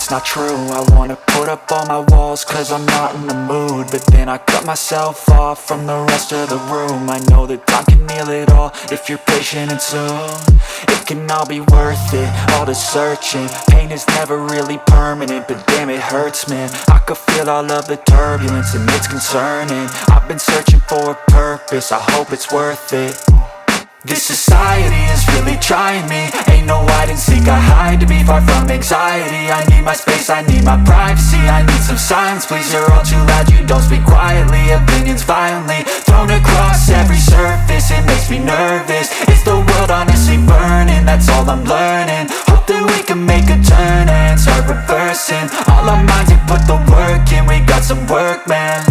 it's not true. I wanna put up all my walls cause I'm not in the mood, but then I cut myself off from the rest of the room. I know that time can heal it all if you're patient and soon it can all be worth it, all the searching. Pain is never really permanent, but damn it hurts, man. I could feel all of the turbulence and it's concerning. I've been searching for a purpose, I hope it's worth it. This society is really trying me. Ain't no hide and seek, I hide to be far from anxiety. I need my space, I need my privacy. I need some silence, please, you're all too loud. You don't speak quietly, opinions violently thrown across every surface. It makes me nervous, it's the world honestly burning. That's all I'm learning, hope that we can make a turn and start reversing. All our minds, we put the work in, we got some work, man.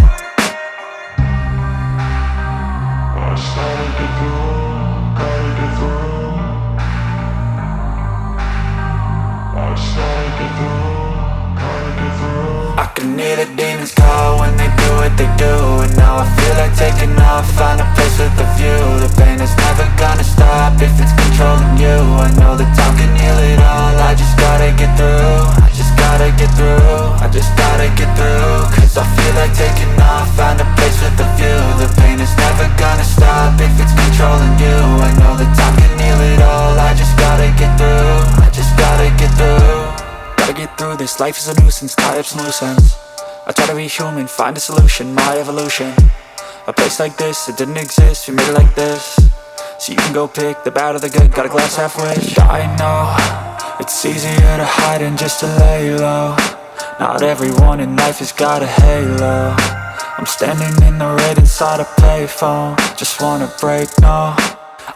I can hear the demons call when they do what they do, and now I feel like taking off, find a place with a view. The pain is never gonna stop if it's controlling you. I know that time can heal it all, I just gotta get through. I just gotta get through, I just gotta get through. Cause I feel like taking off, find a place with a view. The pain is never gonna stop if it's controlling you. I know that time can heal it all, I just gotta get through. I just gotta get through. Gotta get through this, life is a nuisance, tie up some loose ends. I try to be human, find a solution, my evolution. A place like this, it didn't exist, we made it like this. So you can go pick the bad or the good, got a glass halfway. I know, it's easier to hide than just to lay low. Not everyone in life has got a halo. I'm standing in the red inside a payphone, just wanna break, no.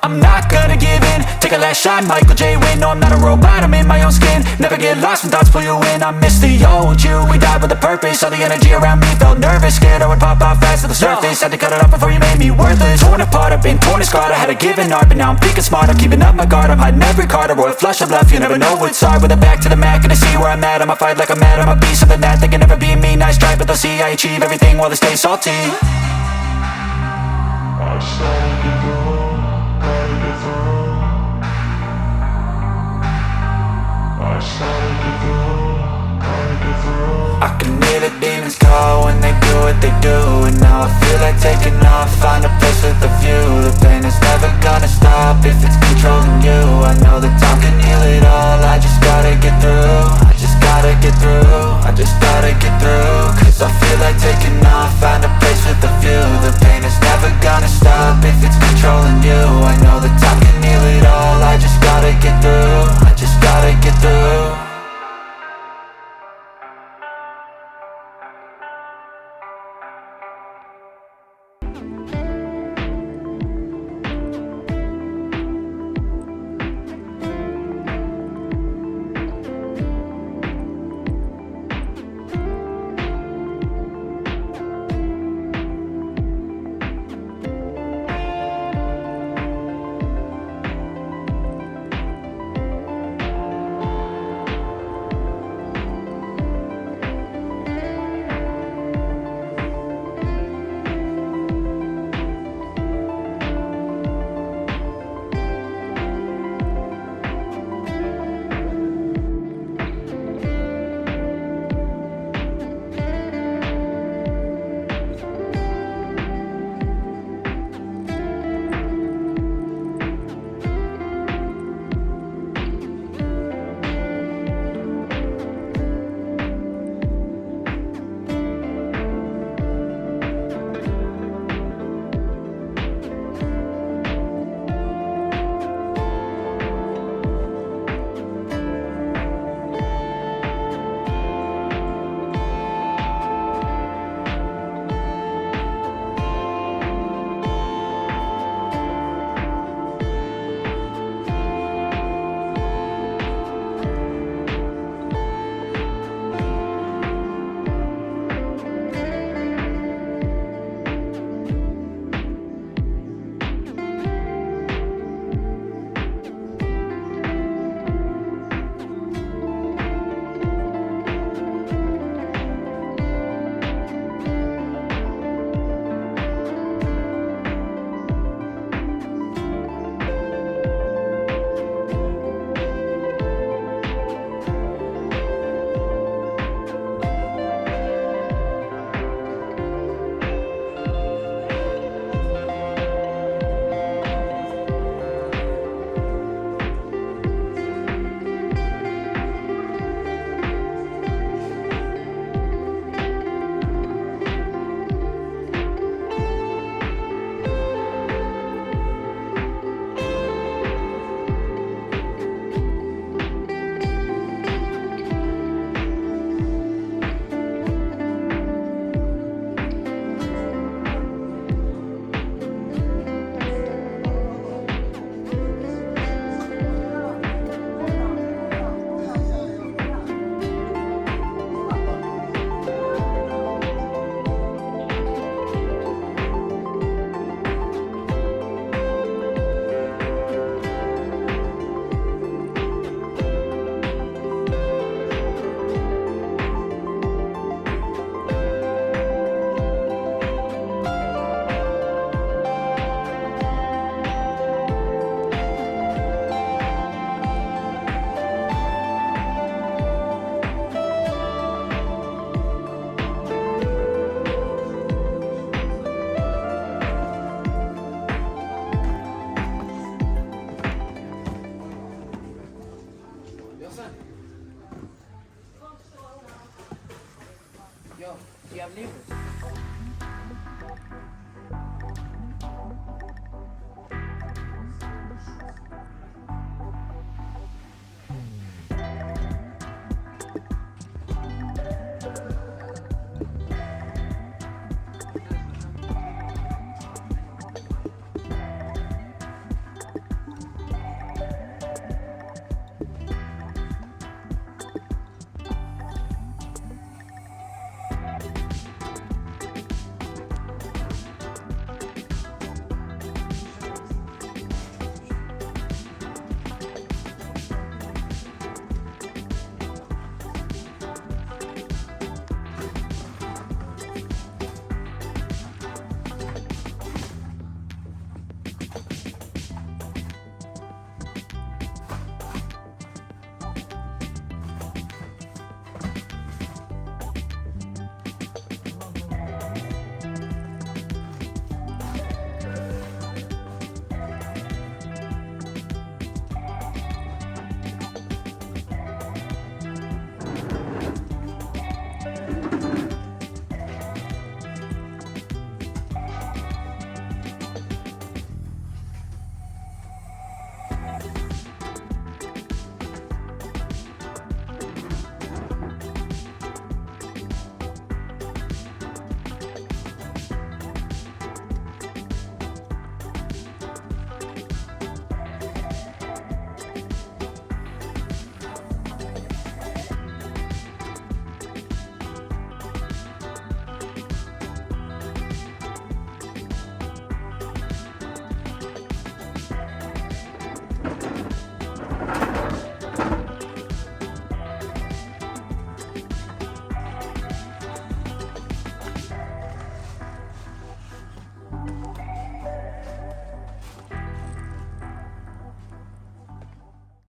I'm not gonna give in, take a last shot, Michael J. Win. No, I'm not a robot, I'm in my own skin. Never get lost when thoughts pull you in. I miss the old you, we died with a purpose. All the energy around me felt nervous, scared I would pop off fast to the surface. Had to cut it off before you made me worthless. Torn apart, I've been torn and scarred. I had a given art, but now I'm thinking smart. I'm keeping up my guard, I'm hiding every card. A royal flush of left, you never know what's hard. With a back to the mat, gonna see where I'm at. I'ma fight like I'm mad, I'ma be something that they can never be me. Nice try, but they'll see I achieve everything while they stay salty. I can hear the demons call when they do what they do, and now I feel like